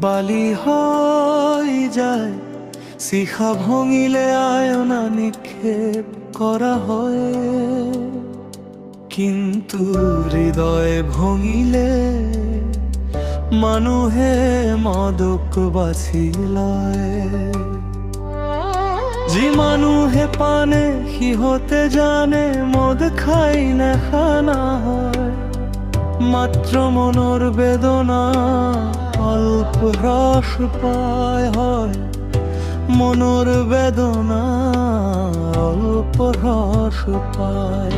বালি হৈ যায় শিখা ভঙিলে আয়না নিক্ষেপ করা হয়, কিন্তু হৃদয় ভঙিলে মানুহে মাদক বাছি লয়। যি মানুহে পানে সিহঁতে জানে মদ খাই নেখানা হয়, মাত্ৰ মনৰ বেদনা অল্প হ্ৰাস পায় হয়, মনৰ বেদনা অল্প হ্ৰাস পায়।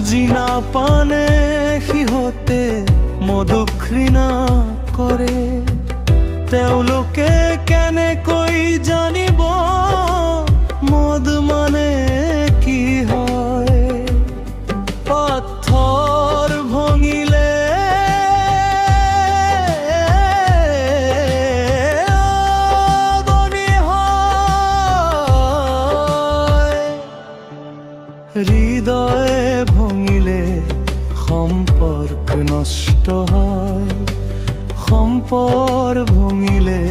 জিনা পানে সিহঁতে মধু ঘৃণা কৰে, তেওঁলোকে কেনেকৈ জানিব মদ মানে কি হয়। পাথৰ ভঙিলে আগনি হয়, হৃদয় ভঙিলে সম্পৰ্ক নষ্ট হয়, সম্পৰ্ক ভঙিলে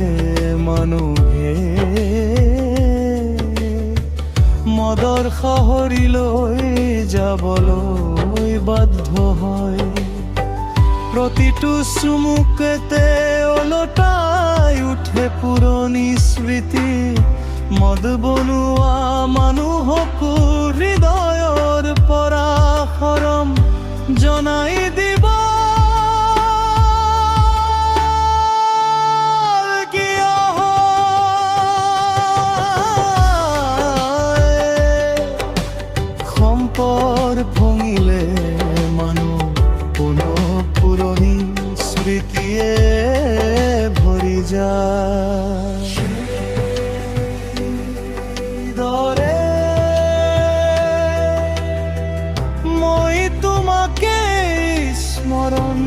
মানুহে মদৰ সাহৰিলৈ যাবলৈ বাধ্য হয়। প্ৰতিটো চুমুকতে ওলটাই উঠে পুৰণি স্মৃতি, মদ বনোৱা মানুহকো হৃদয়ৰ পৰা শৰম জনাই দিব। সম্পৰ্ক ভঙিলে মানুহ পুৰণি স্মৃতিয়ে ভৰি যায়। দৰে মই তোমাকে স্মৰণ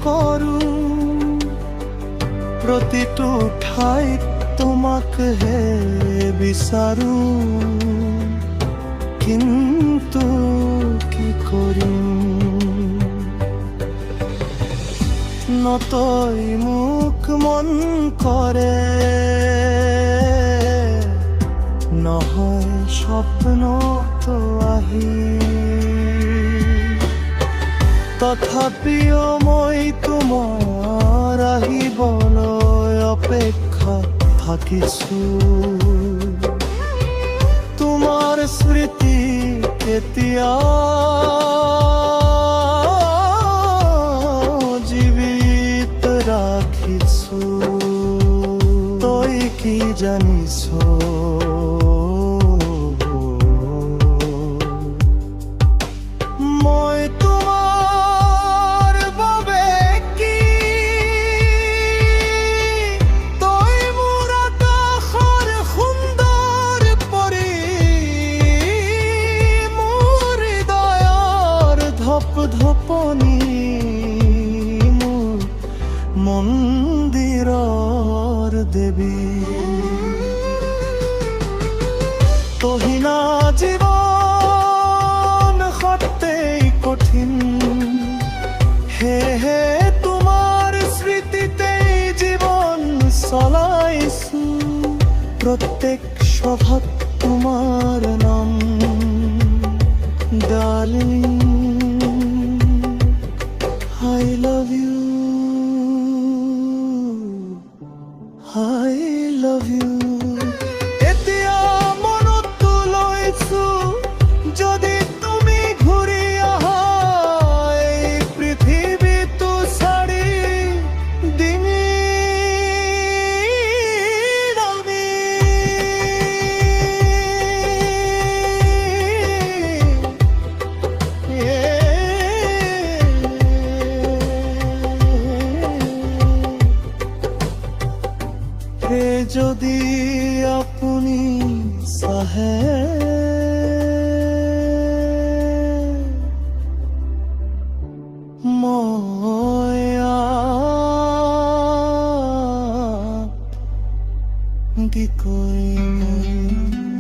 কৰোঁ, প্ৰতিটো ঠাইত তোমাকহে বিচাৰোঁ, কিন্তু কি কৰিম নতই মোক মন কৰে, নহয় স্বপ্নতো আহি। তথাপিও মই তোমাৰ আহিবলৈ অপেক্ষাত থাকিছোঁ, তোমাৰ স্মৃতি কেতিয়া জীৱিত ৰাখিছোঁ, তই কি জানিছ। মই তোমাৰ বাবে কি, তই মোৰ আকাশৰ সুন্দৰ পৰী, মোৰ হৃদয়ৰ ধপ ধপনি, মোৰ মন্দিৰৰ দেৱী। তহিনা জীৱন সতেই কঠিন, সেয়েহে তোমাৰ স্মৃতিতেই জীৱন চলাইছো, প্ৰত্যেক সভাত তোমাৰ নাম darling. I love you, I love you। এতিয়া মনত লৈছো যদি তুমি ঘূৰি আহা, এই পৃথিৱীটো ছাৰি ডিঙিৰ আমি যদি আপুনি চাহে মই কি কৰিম